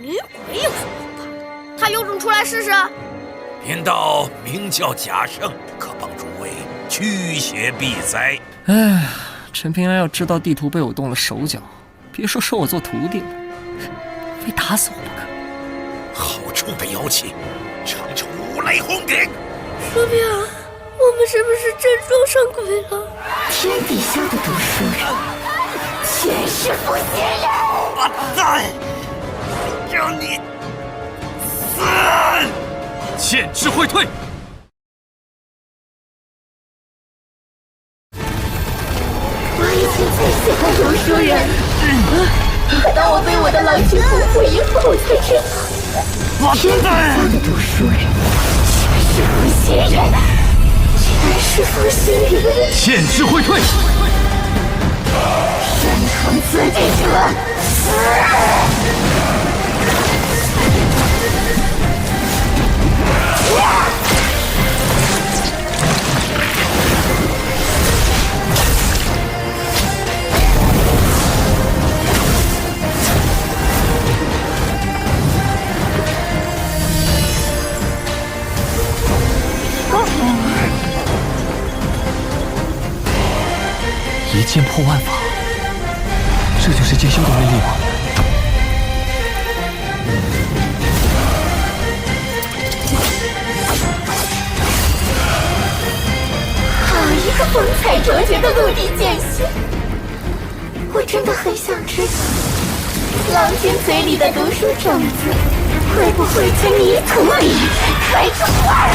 女鬼有什么好怕的？他有种出来试试。贫道名叫贾胜，可帮诸位驱邪避灾。哎，陈平安要知道地图被我动了手脚，别说收我做徒弟了，非打死我不可。好臭的妖气，长城无来轰顶！说平安，我们是不是真撞上鬼了？天底下的读书人，全是负心人！阿赞，让你死！剑之会退。我以前最喜欢读书人，可当我被我的狼群俘获以后，我才知道，天底下的读书人全是负心人，全是负心人！剑之会退。山堂自治者，死！一剑破万法，这就是剑修的威力吗？好一个风采卓绝的陆地剑仙！我真的很想知道，狼君嘴里的读书种子会不会在泥土里开出花来？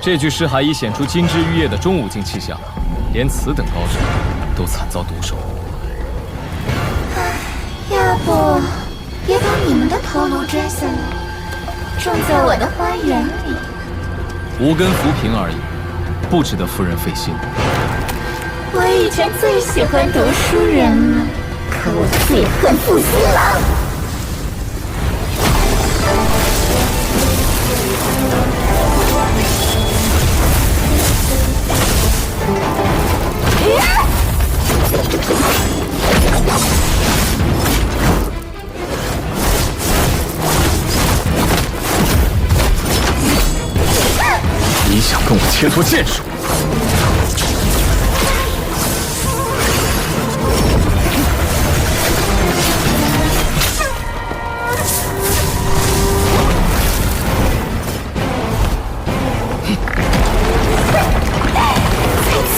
这具尸骸已显出金枝玉叶的中武境气象，连此等高手都惨遭毒手。要不也把你们的头颅摘下来，种在我的花园里？无根浮萍而已，不值得夫人费心。我以前最喜欢读书人了，可我最恨负心郎。你想跟我切磋剑术？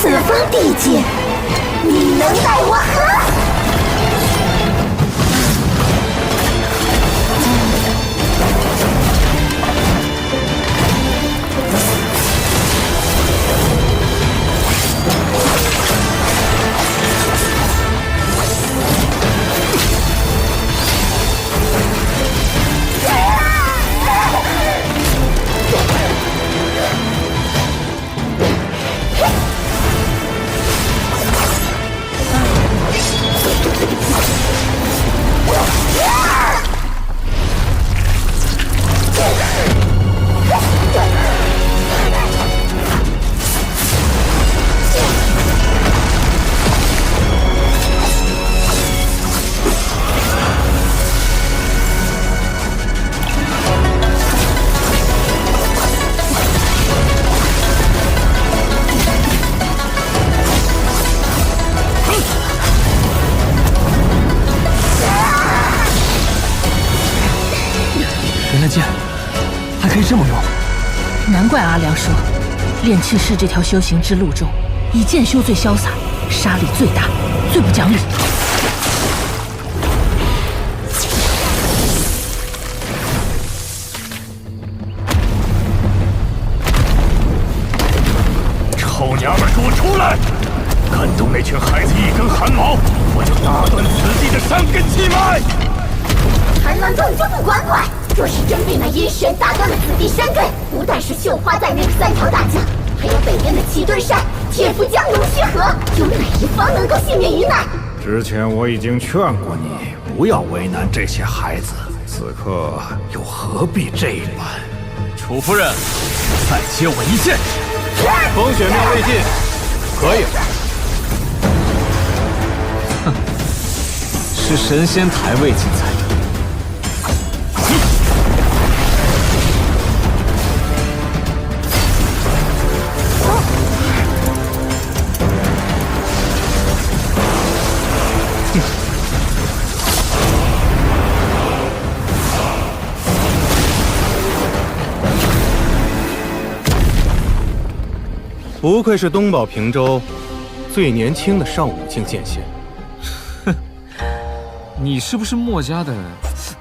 此方地界，你能奈我何？原来剑还可以这么用。难怪阿良说，炼气士这条修行之路中，以剑修最潇洒，杀力最大，最不讲理。臭娘们，给我出来！敢动那群孩子一根汗毛，我就打断此地的山根气脉！还难道你就不管管？若是真被那阴玄打断了此地山根，不但是绣花在内的3条大将，还有北边的齐墩山、铁浮江、龙须河，有哪一方能够幸免于难？之前我已经劝过你，不要为难这些孩子，此刻又何必这般？楚夫人，再接我一剑。风雪命未尽，可以。哼，是神仙台未尽才对。不愧是东宝平州最年轻的上5境剑仙。哼，你是不是墨家的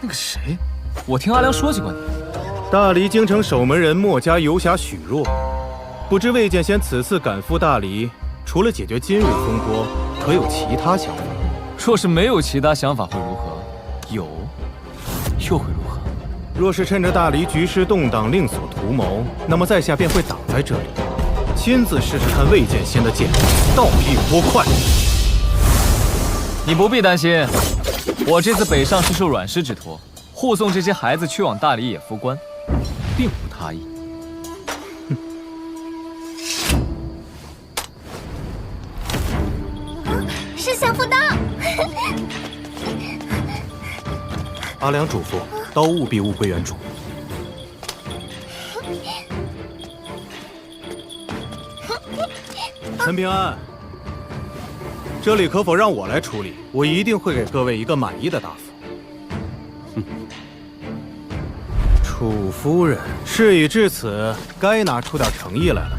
那个谁？我听阿良说起过你。大黎京城守门人墨家游侠许若，不知魏剑仙此次赶赴大黎，除了解决今日风波，可有其他想法？若是没有其他想法会如何？有，又会如何？若是趁着大黎局势动荡另所图谋，那么在下便会挡在这里。亲自试试看魏剑仙的剑到底有多快。你不必担心，我这次北上是受阮师之托，护送这些孩子去往大理野夫关，并无他意。是小妇刀。阿良嘱咐，刀务必物归原主。陈平安，这里可否让我来处理？我一定会给各位一个满意的答复。楚夫人，事已至此，该拿出点诚意来了吧？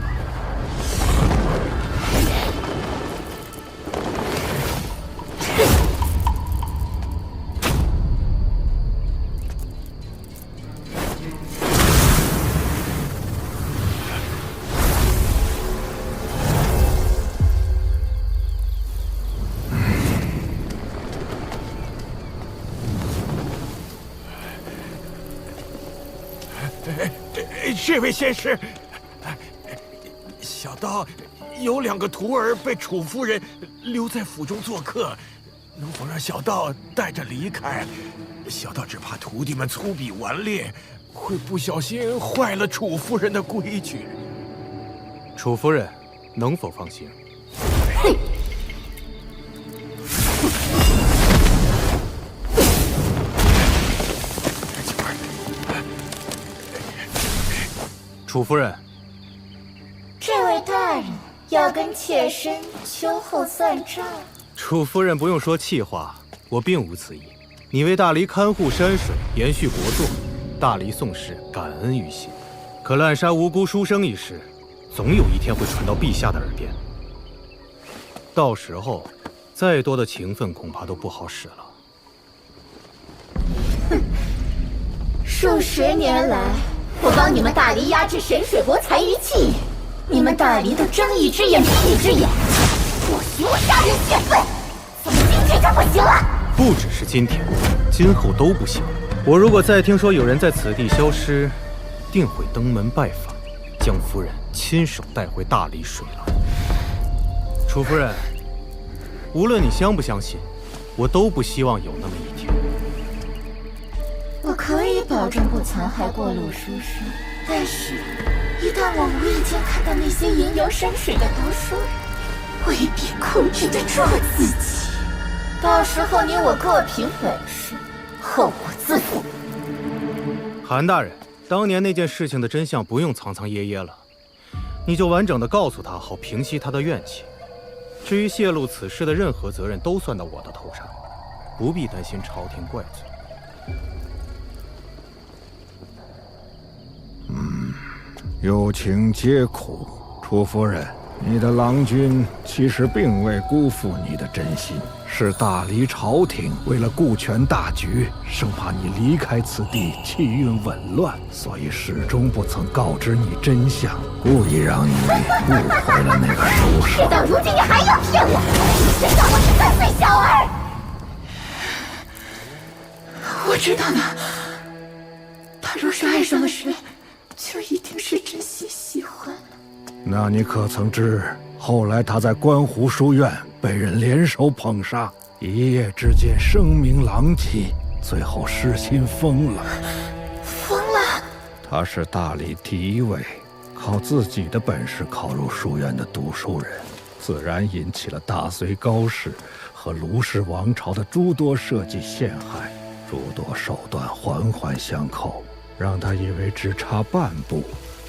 这位仙师，小道有2个徒儿被楚夫人留在府中做客，能否让小道带着离开？小道只怕徒弟们粗鄙顽劣，会不小心坏了楚夫人的规矩。楚夫人，能否放心？楚夫人，这位大人要跟妾身秋后算账。楚夫人不用说气话，我并无此意。你为大黎看护山水，延续国祚，大黎宋氏感恩于心。可滥杀无辜书生一事，总有一天会传到陛下的耳边。到时候，再多的情分恐怕都不好使了。哼，数10年来，我帮你们大黎压制神水国残余气焰，你们大黎都睁一只眼闭一只眼，不许我杀人泄愤，怎么今天就不行了？不只是今天，今后都不行。我如果再听说有人在此地消失，定会登门拜访，将夫人亲手带回大理水牢。楚夫人，无论你相不相信，我都不希望有那么一天。我可以保证不残害过鲁书生，但是，一旦我无意间看到那些吟游山水的读书人，未必控制得住自己。到时候你我各凭本事，后果自负。韩大人，当年那件事情的真相不用藏藏掖掖了，你就完整的告诉他，好平息他的怨气。至于泄露此事的任何责任，都算到我的头上，不必担心朝廷怪罪。有情皆苦，楚夫人，你的郎君其实并未辜负你的真心，是大黎朝廷为了顾全大局，生怕你离开此地气运紊乱，所以始终不曾告知你真相，故意让你误会了那个书生。事到如今，你还要骗我？你知道我是3岁小儿。我知道的，他若是爱上了谁，就一定是真心喜欢了。那你可曾知，后来他在观湖书院被人联手捧杀，一夜之间声名狼藉，最后失心疯了。疯了？他是大理第一位靠自己的本事考入书院的读书人，自然引起了大隋高氏和卢氏王朝的诸多设计陷害，诸多手段环环相扣，让他以为只差半步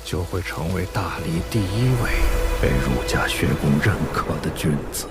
就会成为大理第一位被儒家学宫认可的君子。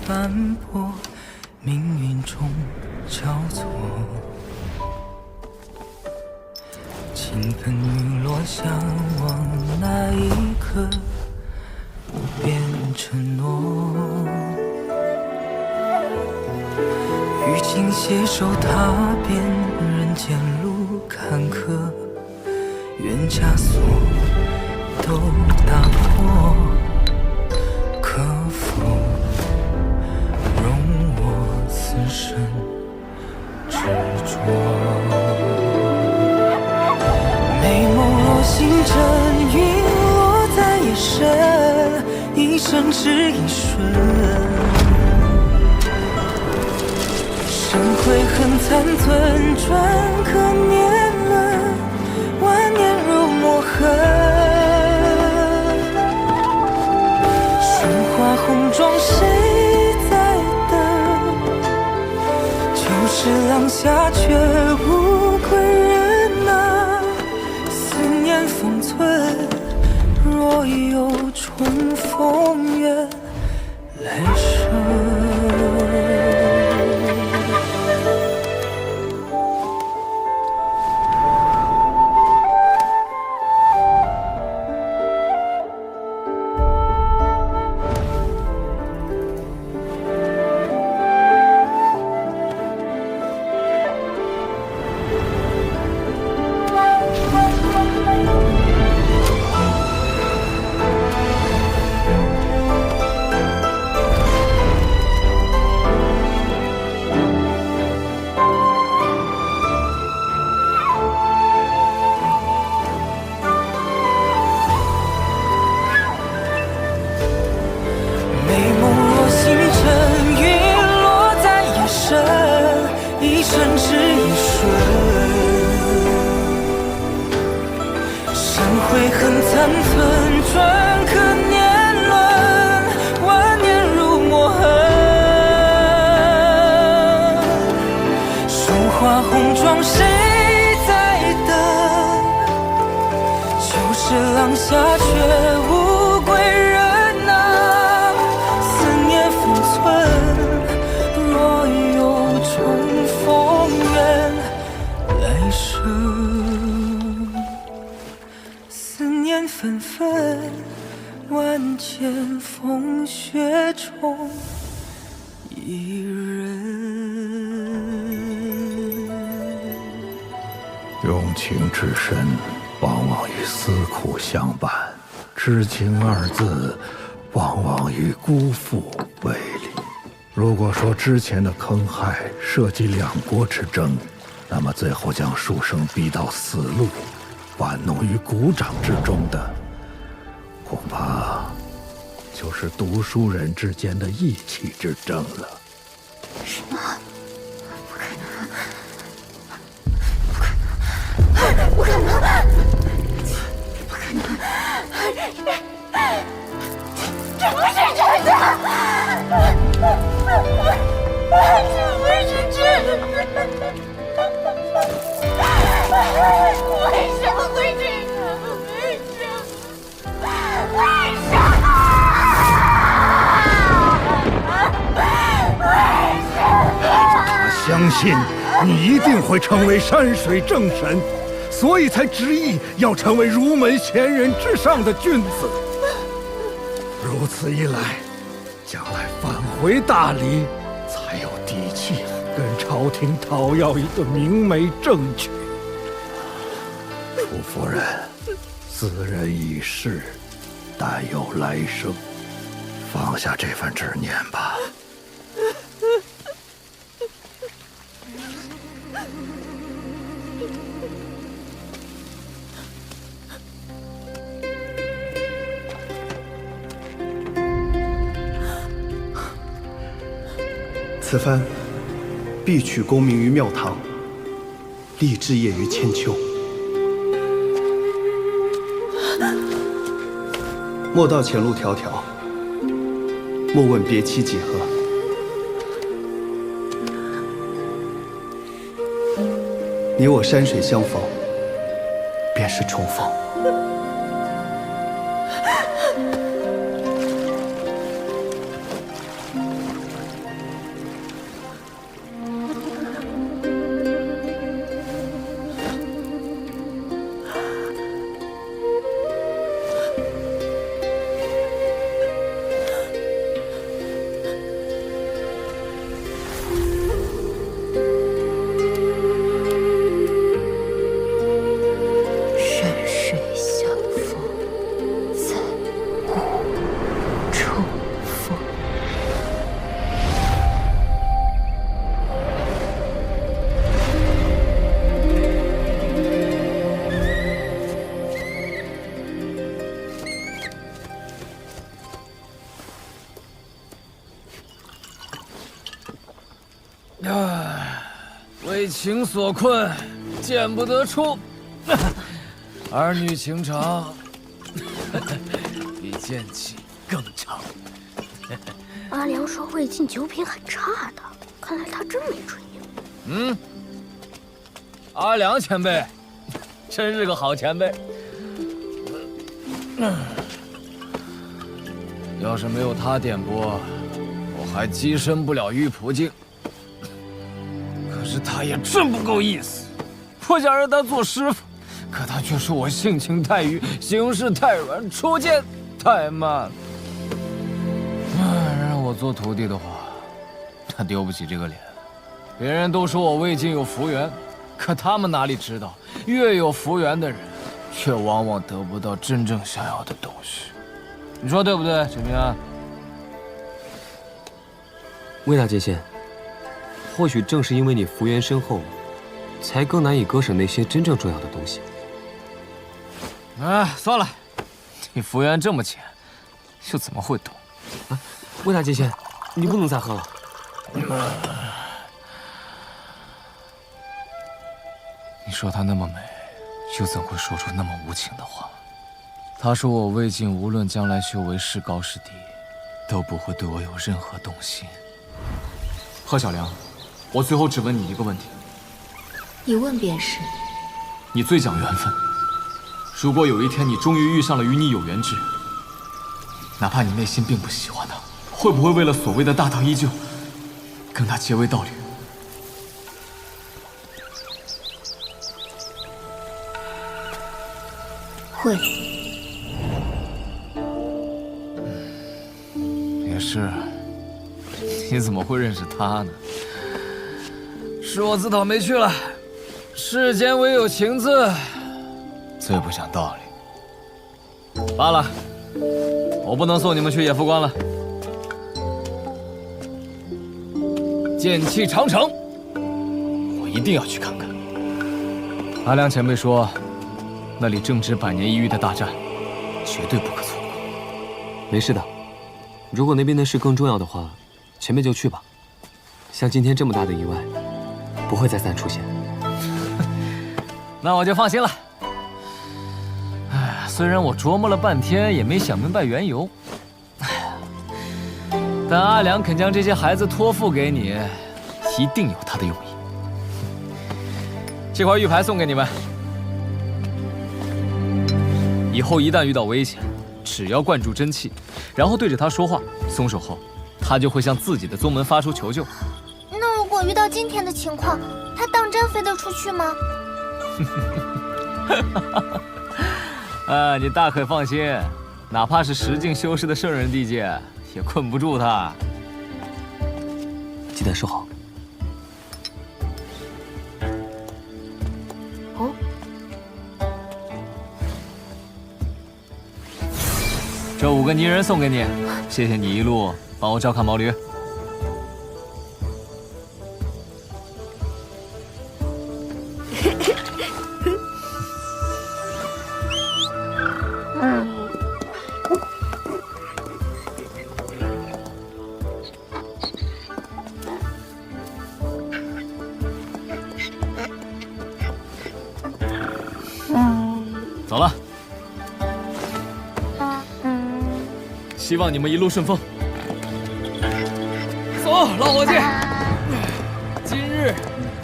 斑驳，命运中交错，倾盆雨落下，望那一刻，不变承诺。与情携手踏遍人间路坎坷，愿枷锁都打破，可否容我此生执着？美梦若星辰，陨落在夜深，一生只一瞬。生悔恨残存，转可年轮，万年如墨痕。霜华红妆谁在等？就是廊下却无归人啊！思念封存，若有重逢，愿来生。悔恨残存，转可年轮，万年如墨痕。霜华红妆谁在等？就是廊下却无归人啊！思念封存，若有重逢，愿来生。纷纷万千风雪中一人。用情至深，往往与思苦相伴；知情二字，往往与辜负为离。如果说之前的坑害涉及两国之争，那么最后将书生逼到死路，玩弄于股掌之中的，恐怕就是读书人之间的义气之争了。什么？不可能！不可能！不可能！这不是真的！这不是真的！为什么会这样？为什么？为什么？他相信你一定会成为山水正神，所以才执意要成为儒门贤人之上的君子。如此一来，将来返回大理，才有底气跟朝廷讨要一个明媒正娶。楚夫人，斯人已逝，但有来生，放下这份执念吧。此番必取功名于庙堂，立志业于千秋。莫道前路迢迢，莫问别期几何。你我山水相逢，便是重逢。为情所困，见不得出。儿女情长，比剑气更长。阿良说魏晋酒品很差的，看来他真没吹牛。阿良前辈，真是个好前辈。要是没有他点拨，我还跻身不了玉璞境。可是他也真不够意思，我想让他做师傅，可他却说我性情太愚，行事太软，出剑太慢。让我做徒弟的话，他丢不起这个脸。别人都说我魏晋有福缘，可他们哪里知道，越有福缘的人，却往往得不到真正想要的东西。你说对不对，陈平安？魏大剑仙，或许正是因为你福缘深厚，才更难以割舍那些真正重要的东西。算了，你福缘这么浅，又怎么会懂？魏大剑仙，你不能再喝了。你说她那么美，又怎会说出那么无情的话？她说我魏晋无论将来修为是高是低，都不会对我有任何动心。贺小良，我最后只问你一个问题，你问便是。你最讲缘分。如果有一天你终于遇上了与你有缘之人，哪怕你内心并不喜欢他，会不会为了所谓的大道依旧，跟他结为道侣？会。也是，你怎么会认识他呢？是我自讨没趣了。世间唯有情字，最不讲道理。罢了，我不能送你们去野夫关了。剑气长城，我一定要去看看。阿良前辈说，那里正值100年一遇的大战，绝对不可错过。没事的，如果那边的事更重要的话，前辈就去吧。像今天这么大的意外，不会再三出现。那我就放心了。虽然我琢磨了半天也没想明白缘由，但阿良肯将这些孩子托付给你，一定有他的用意。这块玉牌送给你们，以后一旦遇到危险，只要灌注真气，然后对着他说话，松手后，他就会向自己的宗门发出求救。那如果遇到今天的情况，他当真飞得出去吗？你大可放心，哪怕是10境修士的圣人地界，也困不住他。记得收好。这5个泥人送给你，谢谢你一路帮我照看毛驴。走了，希望你们一路顺风。走，老伙计，今日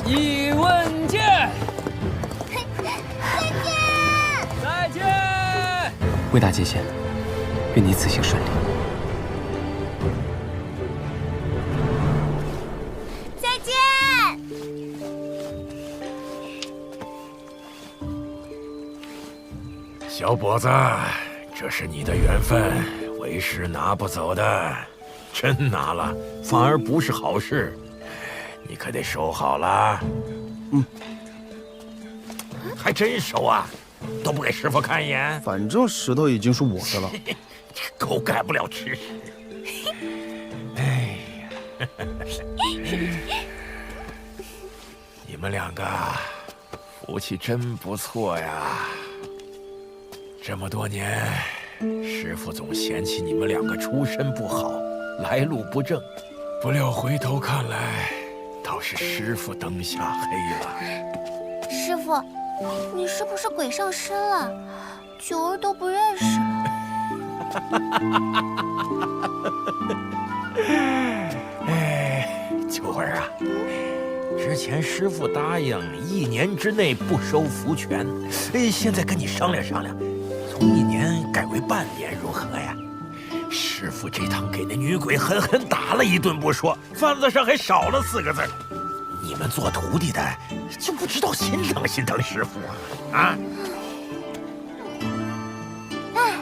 一问见。再见。魏大剑仙，愿你此行顺利。再见。小伙子，这是你的缘分，为师拿不走的。真拿了，反而不是好事，你可得收好了。还真收啊，都不给师傅看一眼。反正石头已经是我的了。狗改不了吃屎。哎呀，你们两个福气真不错呀。这么多年，师傅总嫌弃你们两个出身不好，来路不正。不料回头看来，倒是师傅灯下黑了。师傅，你是不是鬼上身了？九儿都不认识了。哎，九儿啊，之前师傅答应1年之内不收福全，现在跟你商量商量，从1年改为半年，如何呀？师傅这趟给那女鬼狠狠打了一顿不说，饭子上还少了4个字。你们做徒弟的就不知道心疼心疼师傅啊？哎，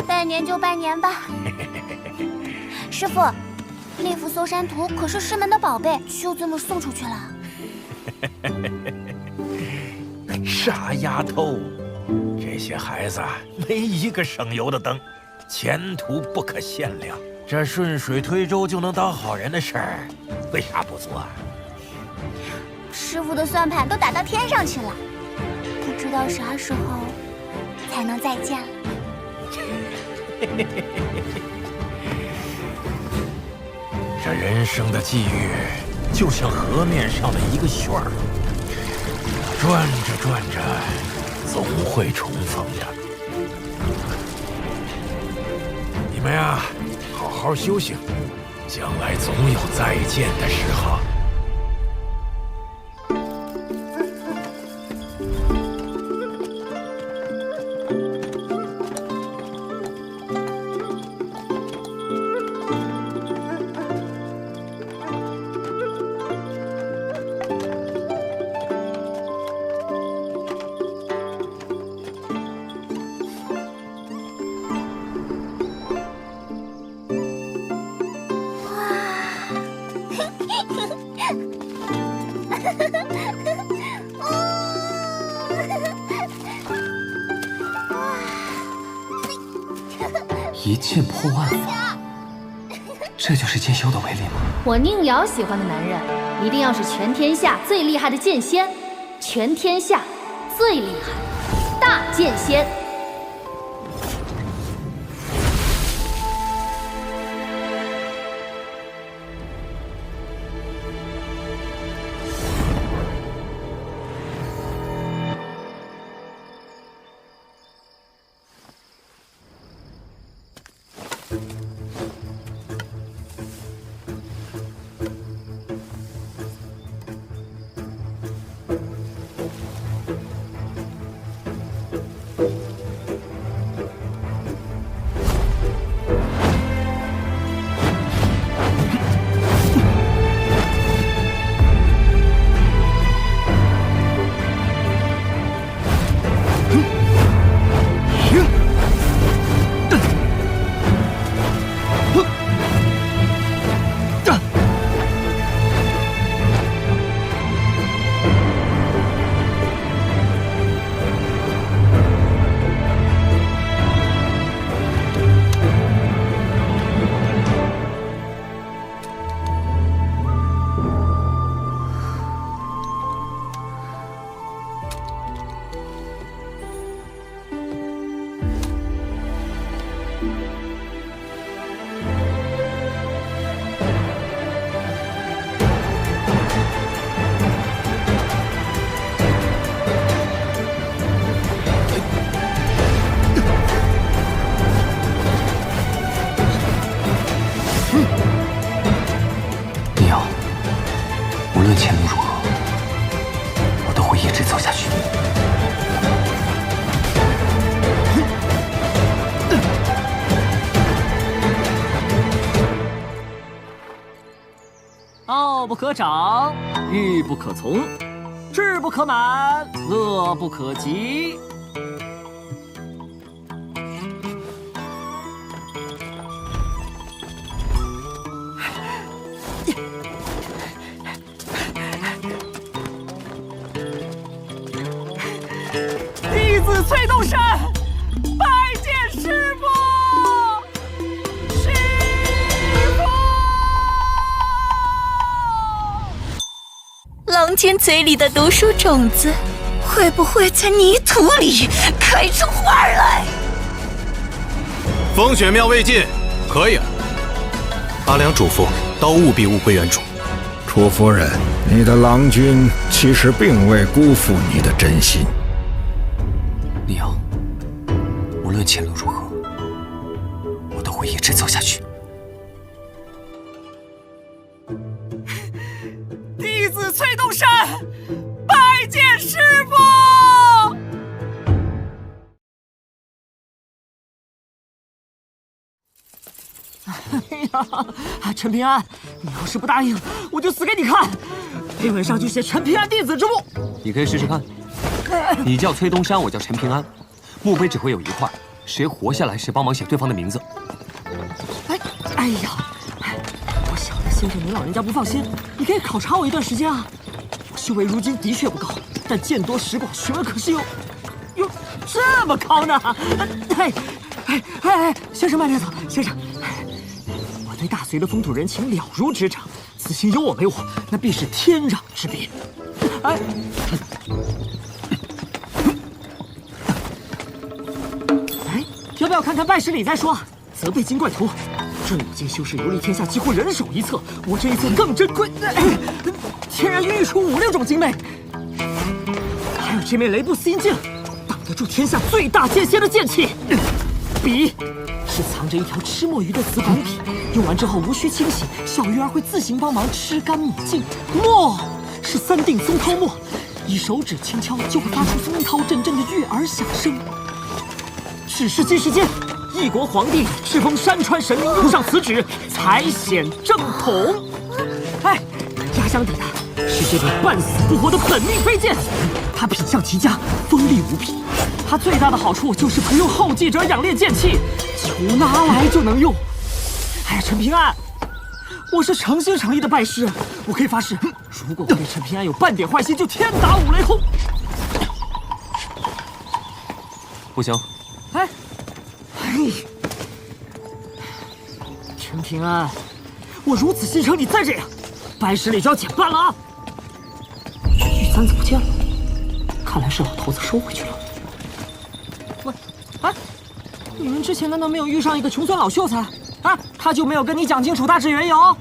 半年就半年吧。师傅，那幅搜山图可是师门的宝贝，就这么送出去了？傻丫头，这些孩子没一个省油的灯，前途不可限量。这顺水推舟就能当好人的事儿，为啥不做啊？师傅的算盘都打到天上去了，不知道啥时候才能再见了。这人生的际遇，就像河面上的一个旋儿，转着转着，总会重逢的。你们呀，好好修行，将来总有再见的时候。一剑破万法，这就是剑修的威力吗？我宁瑶喜欢的男人，一定要是全天下最厉害的剑仙，全天下最厉害的大剑仙。道不可长，欲不可从，志不可满，乐不可极。弟子崔洞山拜见师父。郎君嘴里的读书种子，会不会在泥土里开出花来？风雪庙未尽，可以了。阿良嘱咐，刀务必物归原主。楚夫人，你的郎君其实并未辜负你的真心。李阳，无论前路如何，我都会一直走下去。弟子崔洞山拜见师父。哎呀，陈平安，你要是不答应，我就死给你看！碑文上就写陈平安弟子之墓。你可以试试看。你叫崔东山，我叫陈平安，墓碑只会有一块，谁活下来谁帮忙写对方的名字。哎呀，我晓得先生您老人家不放心，你可以考察我一段时间啊。我修为如今的确不高，但见多识广，学问可是有这么高呢。先生慢点走，先生。我对大隋的风土人情了如指掌，此行有我陪我，那必是天壤之别。要不要看看拜师礼再说？责备精怪图，这5件修士游历天下，几乎人手一册。我这一册更珍贵，天然孕育出5、6种精美。还有这面雷布斯阴镜，挡得住天下最大剑仙的剑气。笔是藏着一条吃墨鱼的瓷骨笔，用完之后无需清洗，小鱼儿会自行帮忙吃干抹净。墨是3锭松涛墨，以手指轻敲就会发出松涛阵阵的悦耳响声。只是今世间，一国皇帝敕封山川神灵用上此纸，才显正统。压箱底的是这把半死不活的本命飞剑，它品相极佳，锋利无比。它最大的好处就是可用后继者养炼剑气，几乎拿来就能用。陈平安，我是诚心诚意的拜师，我可以发誓，如果我对陈平安有半点坏心，就天打5雷轰。不行。陈平安，我如此心诚，你再这样，拜师礼就要减半了啊！玉簪子不见了，看来是老头子收回去了。你们之前难道没有遇上一个穷酸老秀才？他就没有跟你讲清楚大致缘由？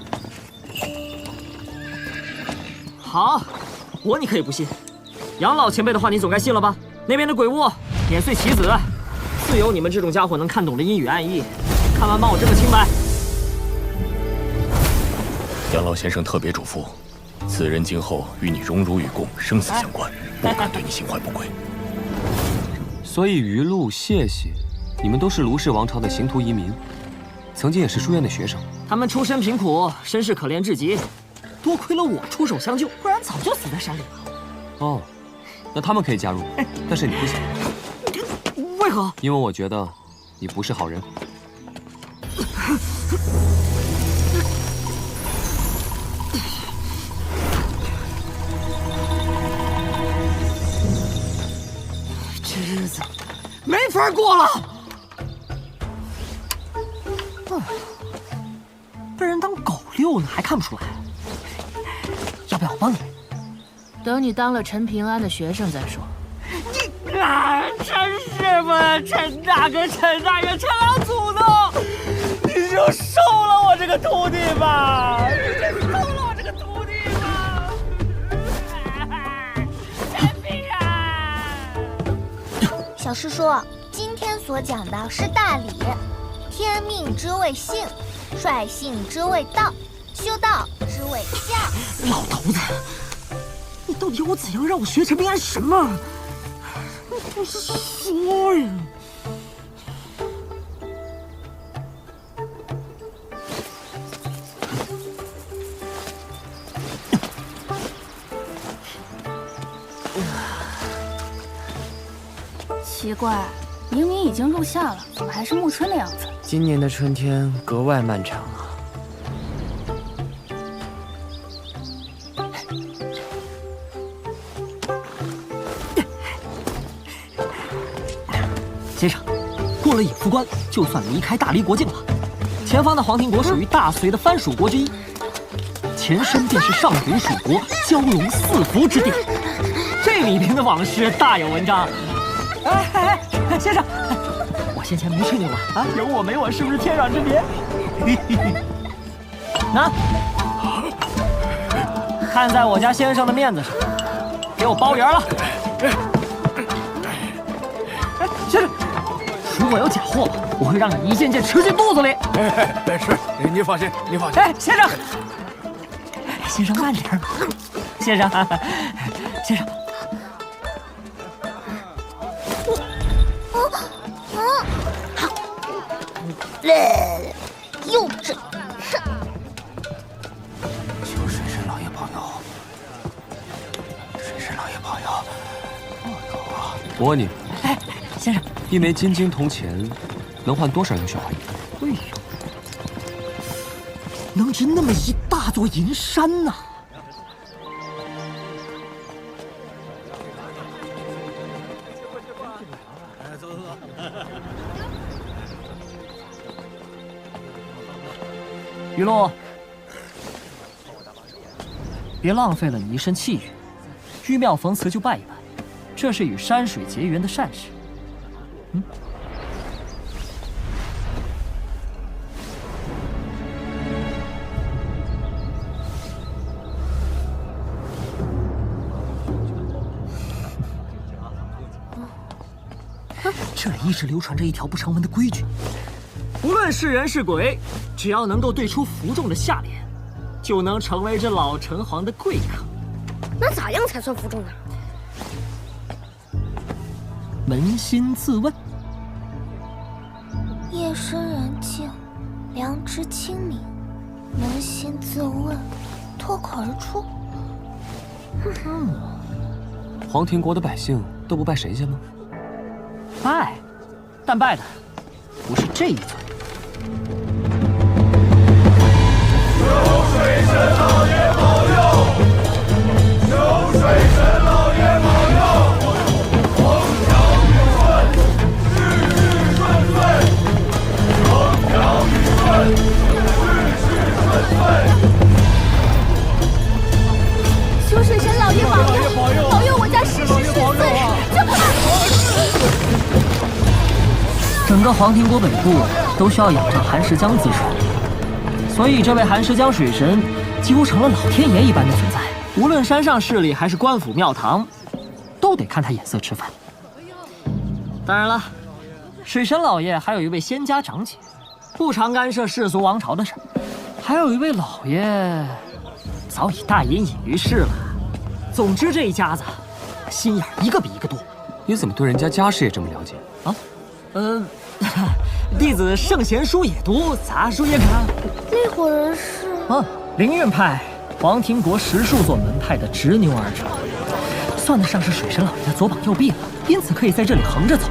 好，你可以不信，杨老前辈的话你总该信了吧？那边的鬼物碾碎棋子，自有你们这种家伙能看懂的阴语暗意。看完帮我证个清白。杨老先生特别嘱咐，此人今后与你荣辱与共，生死相关，不可对你心怀不轨。所以于路、谢谢，你们都是卢氏王朝的刑徒移民，曾经也是书院的学生。他们出身贫苦，身世可怜至极，多亏了我出手相救，不然早就死在山里了。哦，那他们可以加入，但是你不行。为何？因为我觉得你不是好人。这日子没法过了。被人当狗遛呢，还看不出来？要不要我帮你？等你当了陈平安的学生再说。陈师傅、陈大哥、陈大人、陈老祖宗，你就收了我这个徒弟吧！你就收了我这个徒弟吧！陈平安，小师叔，今天所讲的是大礼，天命之谓性，率性之谓道，修道之谓教。老头子，你到底要我怎样让我学陈平安什么？不是说呀！奇怪，明明已经入夏了，怎么还是暮春的样子？今年的春天格外漫长啊。先生，过了野夫关，就算离开大黎国境了。前方的黄庭国属于大隋的藩属国之一，前身便是上古蜀国蛟龙四伏之地。这里边的往事大有文章。哎，先生，我先前没吹牛吧？啊，有我没我是不是天壤之别？那，看在我家先生的面子上，给我包圆了。哎，先生。如果有假货，我会让你一件件吃进肚子里。是，你放心，你放心。哎，先生，先生慢点，先生，先生。幼稚！求水神老爷保佑，水神老爷保佑。我问你，哎，先生。一枚金晶铜钱能换多少杨雪花银？哎呦，能值那么一大座银山呐！雨露，别浪费了你一身气运，遇庙逢祠就拜一拜，这是与山水结缘的善事。这里一直流传着一条不成文的规矩：无论是人是鬼，只要能够对出服众的下联，就能成为这老城隍的贵客。那咋样才算服众呢？扪心自问。夜深人静，良知清明，扪心自问，脱口而出。黄庭国的百姓都不拜神仙吗？拜，但拜的不是这一尊。求水神老爷保佑！求水神老爷保佑！风调雨顺，日日顺遂。风调雨顺，日日顺遂。求水神老爷保佑！保佑我家世事顺遂！整个黄庭国北部都需要仰仗寒食江滋水，所以这位寒食江水神几乎成了老天爷一般的存在。无论山上势力还是官府庙堂，都得看他眼色吃饭。当然了，水神老爷还有一位仙家长姐，不常干涉世俗王朝的事；还有一位老爷，早已大隐隐于世了。总之，这一家子心眼一个比一个多。你怎么对人家家世也这么了解啊？弟子圣贤书也读，杂书也看。那伙人是灵运派黄庭国10数座门派的执牛耳者，算得上是水神老爷的左膀右臂了，因此可以在这里横着走。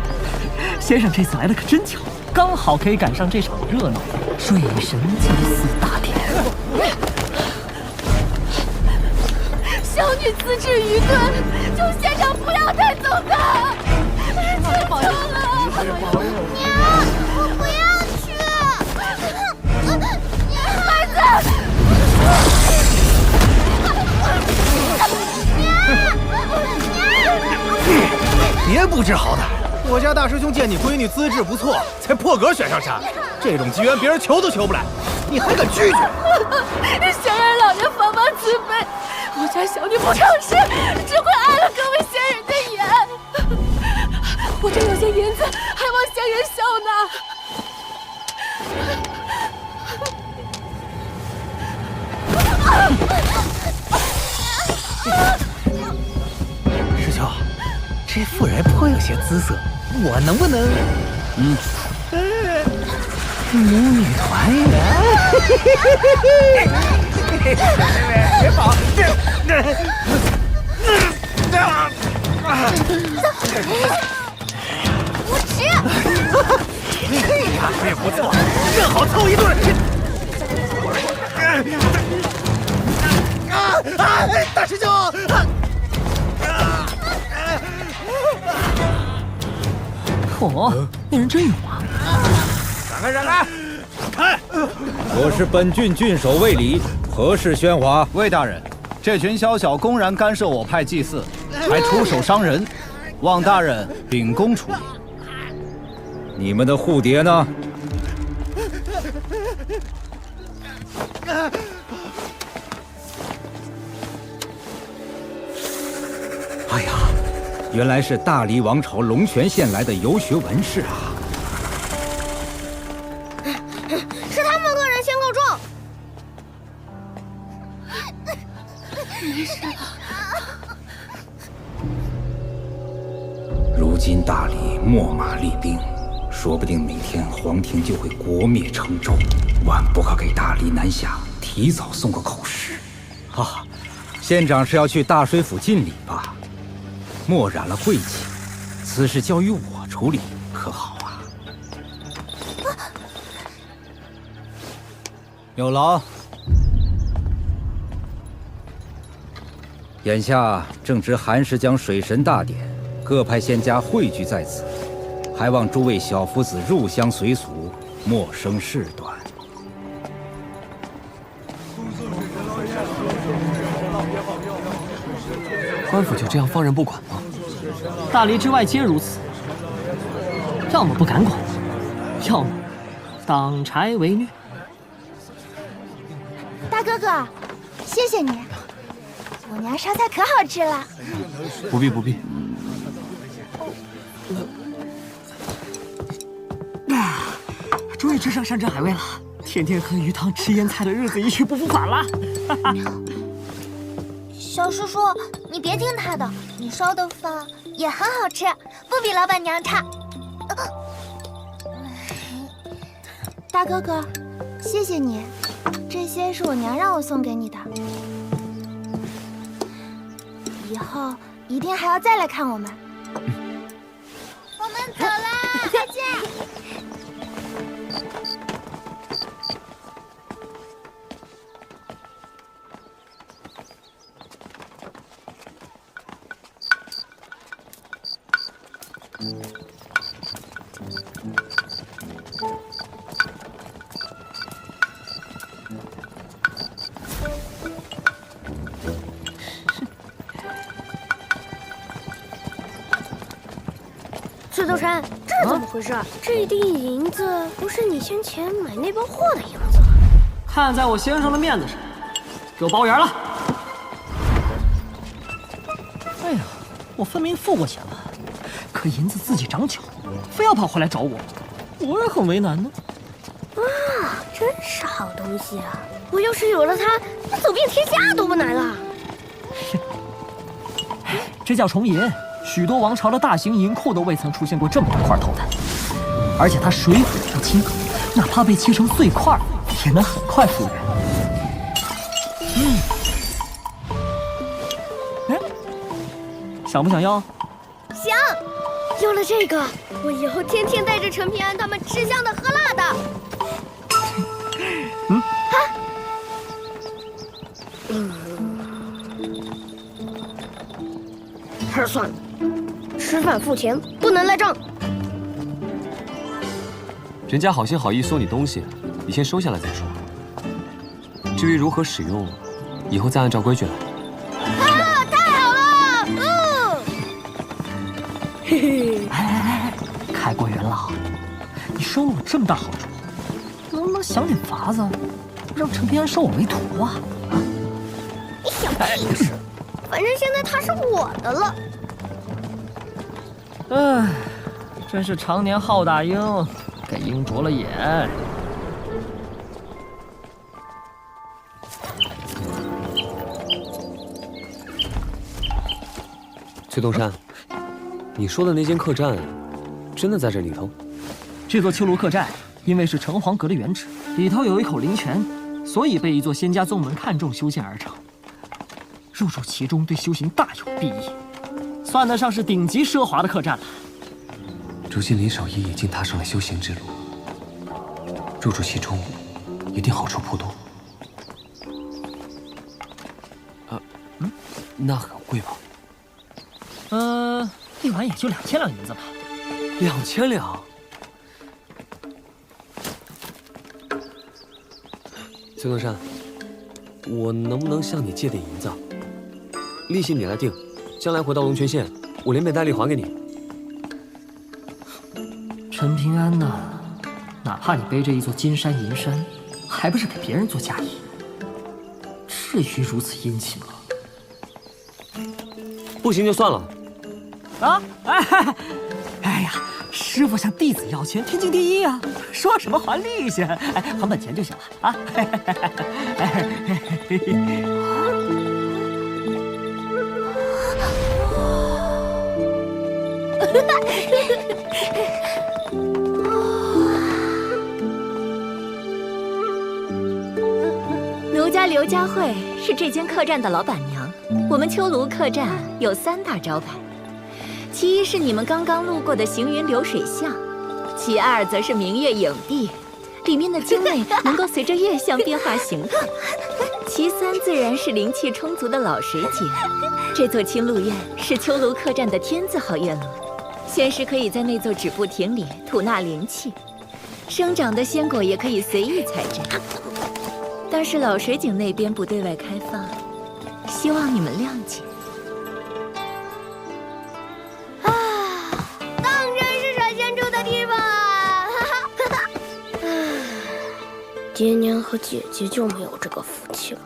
先生这次来的可真巧，刚好可以赶上这场热闹水神祭祀大典。小女资质愚钝，求先生不要带走她，求求了！娘，我不要去！孩子，别不知好歹！我家大师兄见你闺女资质不错，才破格选上山。这种机缘别人求都求不来，你还敢拒绝？想让老爷帮帮慈悲，我家小女不成事，只会碍了各位仙人的眼。我这有些银子，还望仙人笑纳。师兄，这妇人颇有些姿色，我能不能……母女团圆。别跑！ 10。这呀，这也不错，正好凑一对。大师兄！嚯，那人真勇啊！让开，让开！看，我是本郡郡守卫理，何事喧哗？魏大人，这群宵小公然干涉我派祭祀，还出手伤人，望大人秉公处理。你们的护蝶呢？哎呀，原来是大黎王朝龙泉县来的游学文士啊！是他们恶人先告状。没事了。如今大理秣马厉兵，说不定哪天皇庭就会国灭成周，万不可给大黎南下提早送个口实。啊，县长是要去大水府进礼吧？莫染了晦气，此事交由我处理，可好啊？有劳。眼下正值寒食江水神大典，各派仙家汇聚在此，还望诸位小夫子入乡随俗，莫生事端。官府就这样放任不管吗？大黎之外皆如此，要么不敢管，要么当柴为虐。大哥哥，谢谢你，我娘烧菜可好吃了。不必不必。终于吃上山珍海味了，天天喝鱼汤吃腌菜的日子一去不复返了。小叔叔，你别听他的，你烧的饭也很好吃，不比老板娘差。大哥哥，谢谢你，这些是我娘让我送给你的，以后一定还要再来看我们。我们走啦，再见。崔东山，这怎么回事？这一锭银子不是你先前买那包货的银子？看在我先生的面子上，给我包圆了。哎呀，我分明付过钱了，可银子自己长脚，非要跑回来找我，我也很为难呢。啊，真是好东西啊！我要是有了它，那走遍天下都不难了。这叫重银。许多王朝的大型银库都未曾出现过这么多块头的，而且它水火不侵，哪怕被切成碎块，也能很快复原。想不想要？想，有了这个，我以后天天带着陈平安他们吃香的喝辣的。还是算了，吃饭付钱，不能赖账。人家好心好意送你东西，你先收下来再说。至于如何使用，以后再按照规矩来。啊，太好了！嘿嘿，哎，开国元老，你收了我这么大好处，能不能想点法子，让陈平安收我为徒啊？你想屁事！反正现在他是我的了。唉，真是常年好打鹰，给鹰啄了眼。崔东山，你说的那间客栈，真的在这里头？这座秋芦客栈，因为是城隍阁的原址，里头有一口灵泉，所以被一座仙家宗门看重修建而成。入住其中，对修行大有裨益，算得上是顶级奢华的客栈了。如今林守一已经踏上了修行之路，入住其中，一定好处颇多。那很贵吧？一晚也就2000两银子吧。2000两？崔东山，我能不能向你借点银子？利息你来定，将来回到龙泉县，我连本带利还给你。陈平安呐，哪怕你背着一座金山银山，还不是给别人做嫁衣？至于如此殷勤吗？不行就算了。啊！哎呀，师傅向弟子要钱，天经地义啊！说什么还利息，还本钱就行了啊！奴家刘佳慧是这间客栈的老板娘。我们秋庐客栈有3大招牌，其一是你们刚刚路过的行云流水巷，其二则是明月影壁，里面的精美能够随着月相变化形状，其三自然是灵气充足的老水井。这座清露院是秋庐客栈的天字号院落，仙师可以在那座止步亭里吐纳灵气，生长的仙果也可以随意采摘。但是老水井那边不对外开放，希望你们谅解。啊，当真是神仙住的地方啊！爹娘和姐姐就没有这个福气了。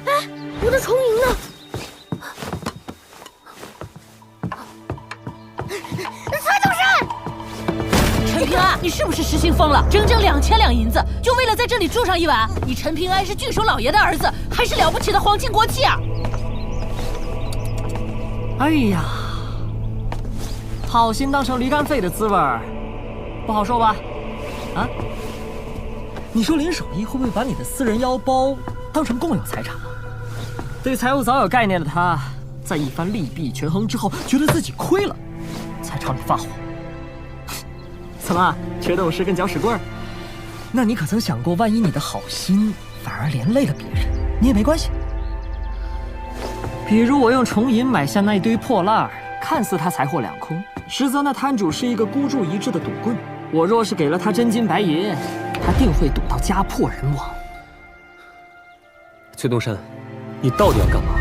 哎，我的重银呢？崔东山，陈平安，你是不是失心疯了？整整2000两银子，就为了在这里住上一晚？你陈平安是郡守老爷的儿子，还是了不起的皇亲国戚啊？哎呀，好心当成驴肝肺的滋味儿，不好受吧？啊？你说林守一会不会把你的私人腰包当成共有财产啊？对财务早有概念的他，在一番利弊权衡之后，觉得自己亏了，才朝你发火。怎么，缺斗士跟搅屎棍儿？那你可曾想过，万一你的好心反而连累了别人，你也没关系。比如我用重银买下那一堆破烂儿，看似他财货两空，实则那摊主是一个孤注一掷的赌棍。我若是给了他真金白银，他定会赌到家破人亡。崔东山，你到底要干嘛？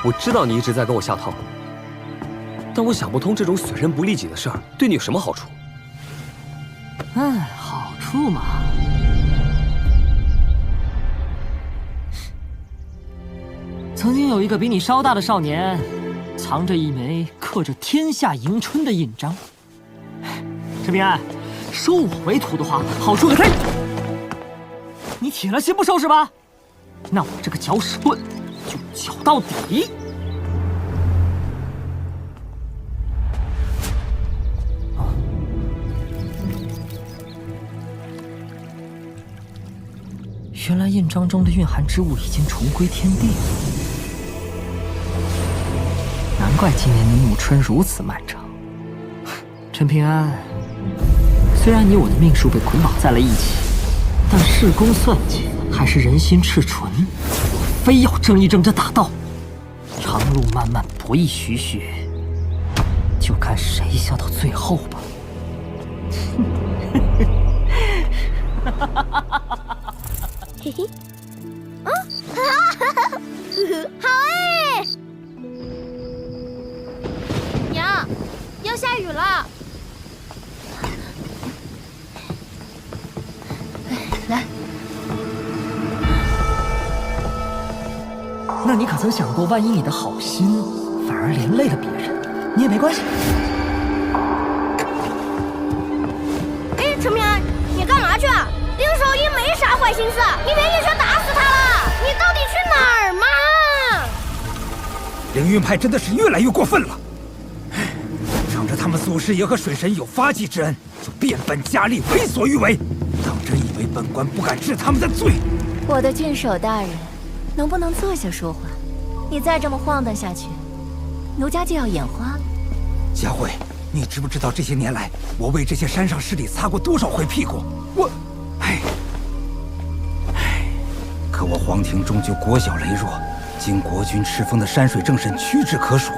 我知道你一直在跟我下套，但我想不通这种损人不利己的事儿对你有什么好处？哎，好处嘛，曾经有一个比你稍大的少年，藏着一枚刻着“天下迎春”的印章。陈平安，收我为徒的话，好处可太……你铁了心不收是吧？那我这个搅屎棍就搅到底！原来印章中的蕴含之物已经重归天地了，难怪今年的暮春如此漫长。陈平安，虽然你我的命数被捆绑在了一起，但事公算计还是人心赤纯，我非要争一争这大道。长路漫漫，博弈徐徐，就看谁笑到最后吧。嘿嘿，啊，好哎！娘，要下雨了。来，那你可曾想过，万一你的好心反而连累了别人，你也没关系。哎，陈平安，你干嘛去啊？林守一没啥坏心思，你别一拳打死他了！你到底去哪儿嘛？凌云派真的是越来越过分了，仗着他们祖师爷和水神有发迹之恩，就变本加厉，为所欲为。当真以为本官不敢治他们的罪？我的郡守大人，能不能坐下说话？你再这么晃荡下去，奴家就要眼花了。佳慧，你知不知道这些年来，我为这些山上势力擦过多少回屁股？可我黄庭终究国小羸弱，经国君敕封的山水正神屈指可数。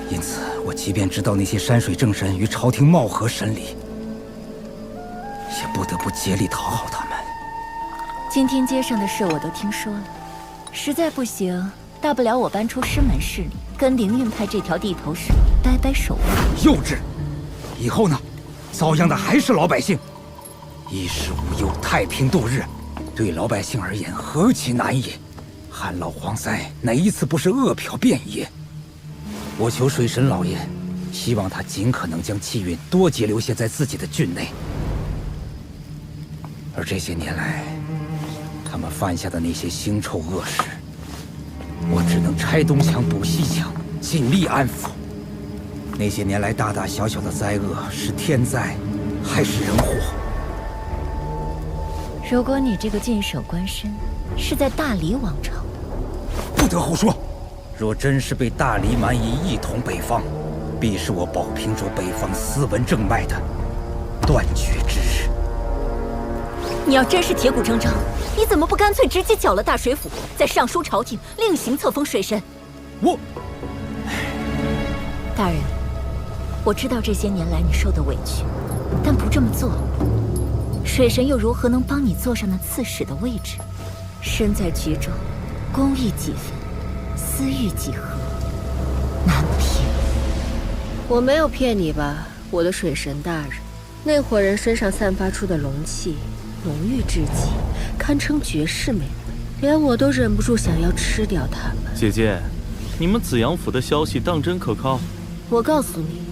因此，我即便知道那些山水正神与朝廷貌合神离，也不得不竭力讨好他们。今天街上的事我都听说了，实在不行，大不了我搬出师门势力，跟灵运派这条地头蛇掰掰手腕。幼稚！以后呢，遭殃的还是老百姓。衣食无忧，太平度日，对老百姓而言何其难也！旱涝蝗灾，哪一次不是饿殍遍野？我求水神老爷，希望他尽可能将气运多截留下在自己的郡内。而这些年来，他们犯下的那些腥臭恶事，我只能拆东墙补西墙，尽力安抚。那些年来大大小小的灾厄，是天灾还是人祸？如果你这个郡守官身是在大黎王朝，不得胡说！若真是被大黎蛮夷一统北方，必是我保平州北方斯文正脉的断绝之日。你要真是铁骨铮铮，你怎么不干脆直接剿了大水府，再上书朝廷，另行册封水神？大人，我知道这些年来你受的委屈，但不这么做，水神又如何能帮你坐上那刺史的位置？身在局中，公欲几分，私欲几何，难平。我没有骗你吧，我的水神大人？那伙人身上散发出的龙气，浓郁至极，堪称绝世美味，连我都忍不住想要吃掉他们。姐姐，你们紫阳府的消息当真可靠？我告诉你，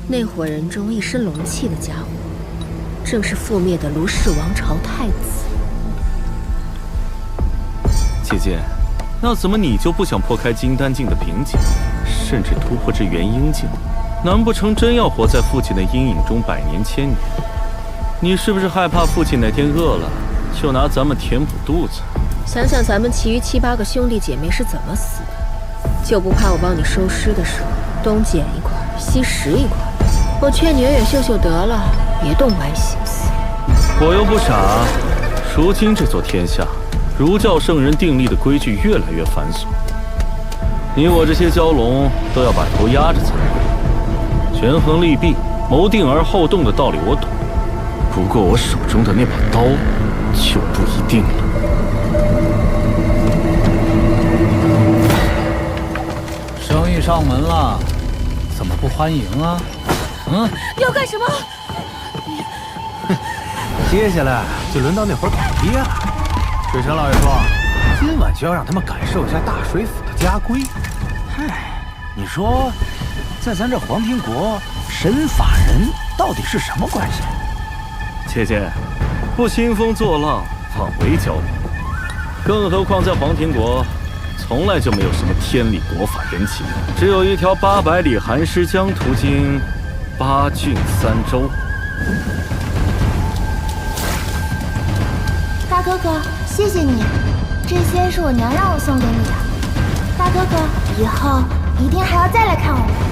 那伙人中一身龙气的家伙，正是覆灭的卢氏王朝太子。姐姐，那怎么你就不想破开金丹境的瓶颈，甚至突破至元婴境？难不成真要活在父亲的阴影中百年千年？你是不是害怕父亲哪天饿了，就拿咱们填补肚子？想想咱们其余7、8个兄弟姐妹是怎么死的，就不怕我帮你收尸的时候东捡一块西拾一块？我劝你远远秀秀得了，别动歪心思。我又不傻，如今这座天下，儒教圣人订立的规矩越来越繁琐，你我这些蛟龙都要把头压着才对。权衡利弊，谋定而后动的道理我懂，不过我手中的那把刀就不一定了。生意上门了，怎么不欢迎啊？要干什么？接下来就轮到那会儿搞爹了。水神老爷说，今晚就要让他们感受一下大水府的家规。嗨，你说，在咱这黄庭国，神法人到底是什么关系？姐姐，不兴风作浪，枉为蛟龙。更何况在黄庭国，从来就没有什么天理国法人情，只有一条800里寒湿江途经8郡3州。大哥哥，谢谢你，这些是我娘让我送给你的。大哥哥，以后一定还要再来看我们。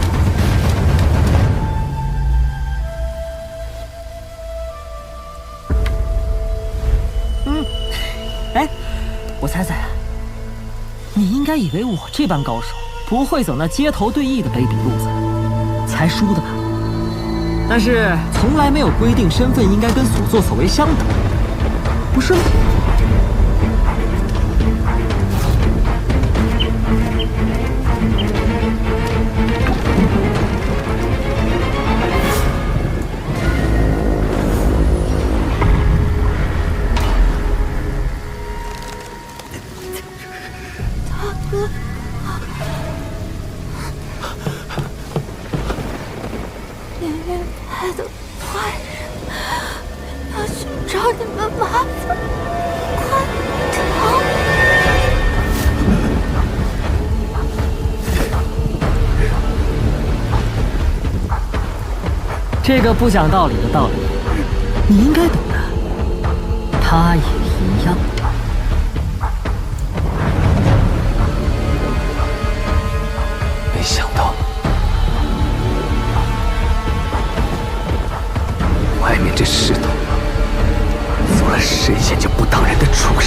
哎，我猜猜，你应该以为我这般高手不会走那街头对弈的卑鄙路子，才输的吧？但是从来没有规定身份应该跟所作所为相等，不是吗？灵运派的坏人要去找你们麻烦，快逃！这个不讲道理的道理，你应该懂的。他也一样。没想到，这世道，做了谁眼睛不当人的畜